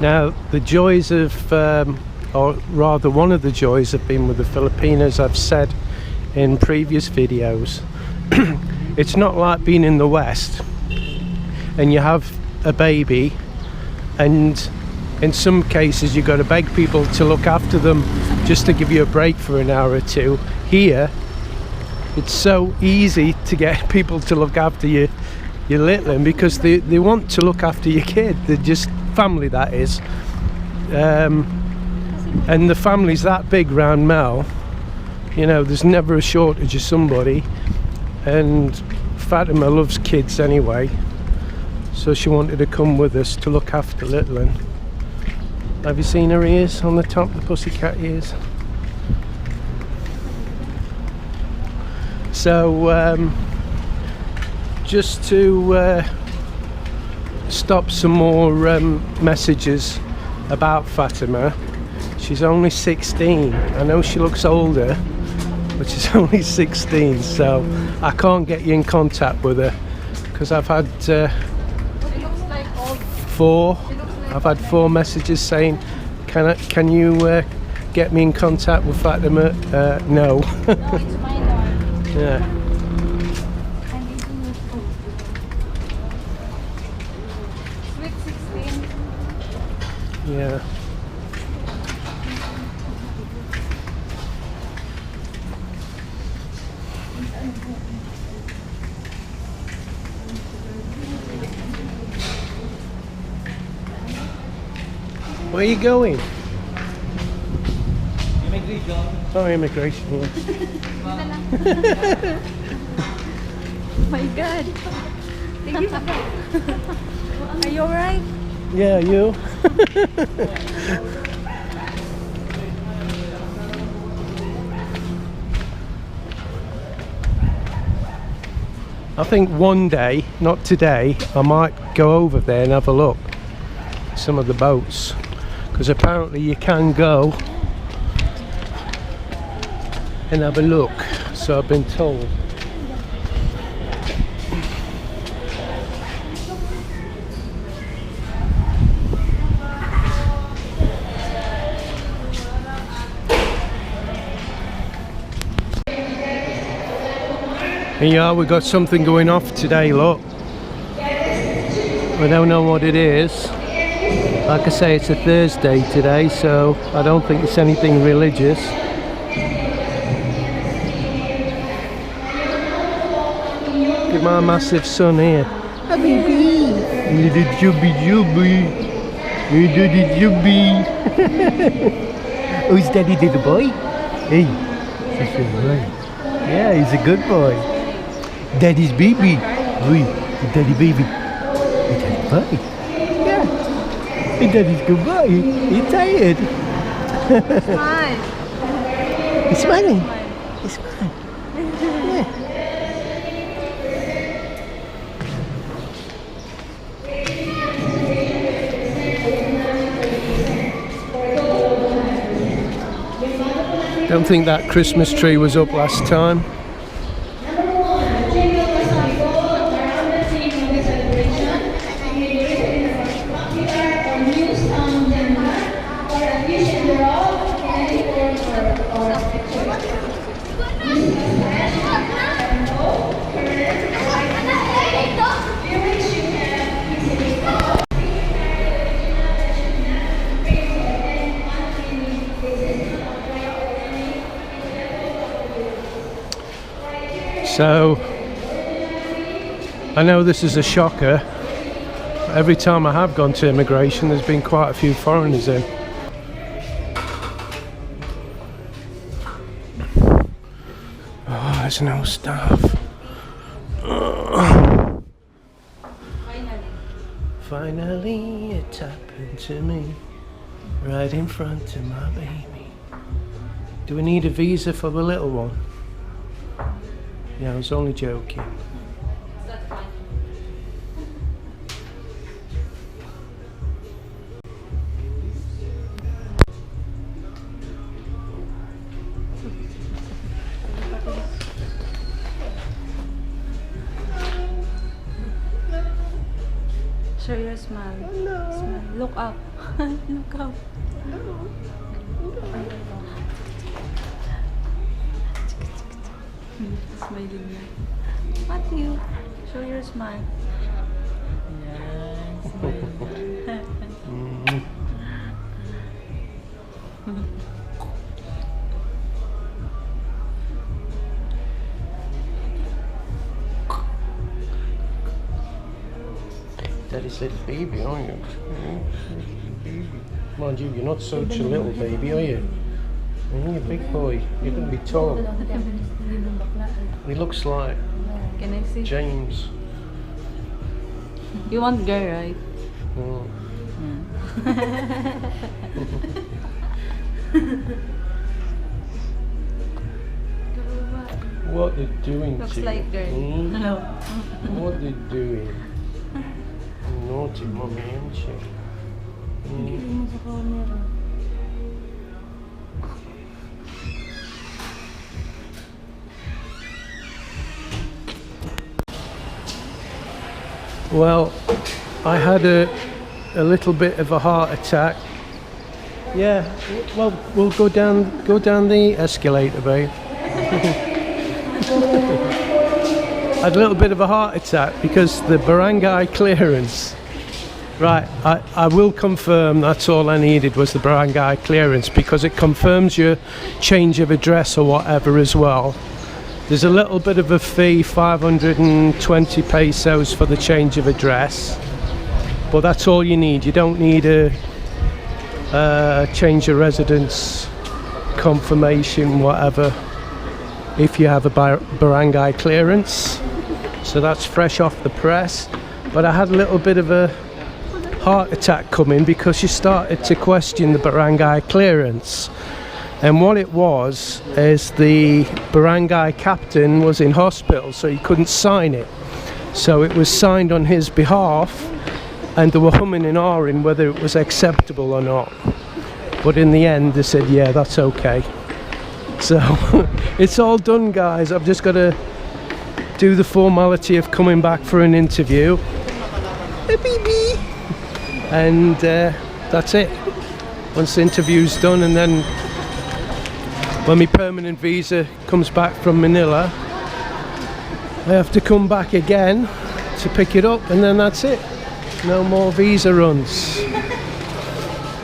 Now the joys of, or rather one of the joys of being with the Filipinos, I've said in previous videos, it's not like being in the West and you have a baby and in some cases you've got to beg people to look after them just to give you a break for an hour or two. Here it's so easy to get people to look after your little one because they want to look after your kid. They're just family, that is. And the family's that big round Mel, you know, there's never a shortage of somebody. And Fatima loves kids anyway, so she wanted to come with us to look after little one. Have you seen her ears on the top, the pussycat ears? So just to stop some more messages about Fatima, she's only 16. I know she looks older, but she's only 16, so I can't get you in contact with her because I've had four messages saying, can you get me in contact with Fatima? No. Yeah. Yeah. Where are you going? Immigration. Oh, immigration. Yeah. My God. Thank you. Are you alright? Yeah, you? I think one day, not today, I might go over there and have a look at some of the boats, because apparently you can go and have a look, so I've been told. And yeah, we've got something going off today, look. I don't know what it is. Like I say, it's a Thursday today, so I don't think it's anything religious. Look at my massive son here. Habibi! Little chubby chubby! Little chubby! Who's daddy little boy? Hey, he's a boy. Yeah, he's a good boy. Daddy's baby. Oi, daddy baby. Hey, daddy boy. Yeah. Hey, daddy's good boy. You tired? Smile. He's smiling. He's smiling. Yeah. Don't think that Christmas tree was up last time. So, I know this is a shocker. Every time I have gone to immigration, there's been quite a few foreigners in. Oh, there's no staff. Oh. Finally, it happened to me, right in front of my baby. Do we need a visa for the little one? Yeah, I was only joking. Show your smile. Smile. Look up. Look up. Smiling na. Matthew, show your smile. Yan, smile. Daddy's little baby, aren't you? Mind you, you're not such a little baby, are you? You're a big boy. You're going to be tall. He looks like Can I see? James. You want girl, right? Mm. What are you doing? Looks to like you? girl. Hmm? Hello. What are you doing? Naughty mommy, aren't you? Well, I had a little bit of a heart attack. Yeah, well, we'll go down the escalator, babe. I had a little bit of a heart attack because the barangay clearance. Right, I will confirm that's all I needed was the barangay clearance because it confirms your change of address or whatever as well. There's a little bit of a fee, 520 pesos for the change of address, but that's all you need. You don't need a change of residence confirmation, whatever, if you have a barangay clearance. So that's fresh off the press. But I had a little bit of a heart attack coming because you started to question the barangay clearance. And what it was is the barangay captain was in hospital, so he couldn't sign it. So it was signed on his behalf, and they were humming and ahhing whether it was acceptable or not. But in the end, they said, yeah, that's okay. So it's all done, guys. I've just got to do the formality of coming back for an interview. And that's it. Once the interview's done, and then when my permanent visa comes back from Manila, I have to come back again to pick it up, and then that's it. No more visa runs.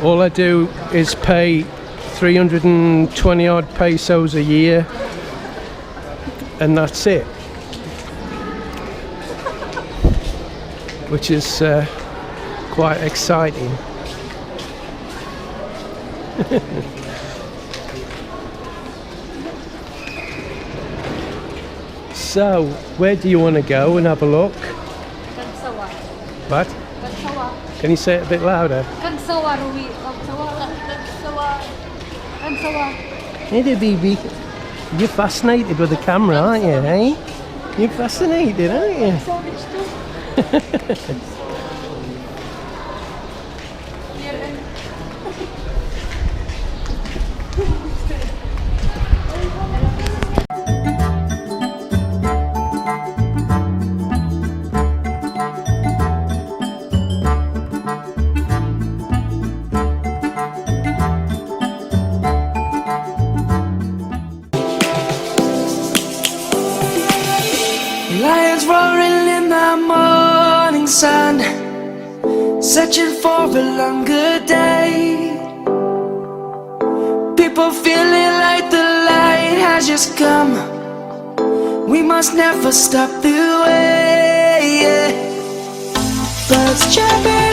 All I do is pay 320 odd pesos a year, and that's it. Which is quite exciting. So, where do you want to go and have a look? Kagsawa. What? Kagsawa. Can you say it a bit louder? Kagsawa, Rui. Kagsawa. Kagsawa. Kagsawa. Hey there, baby. You're fascinated with the camera, aren't you, eh? You're fascinated, aren't you? Lions roaring in the morning sun, searching for a longer day. People feeling like the light has just come. We must never stop the way. Birds chirping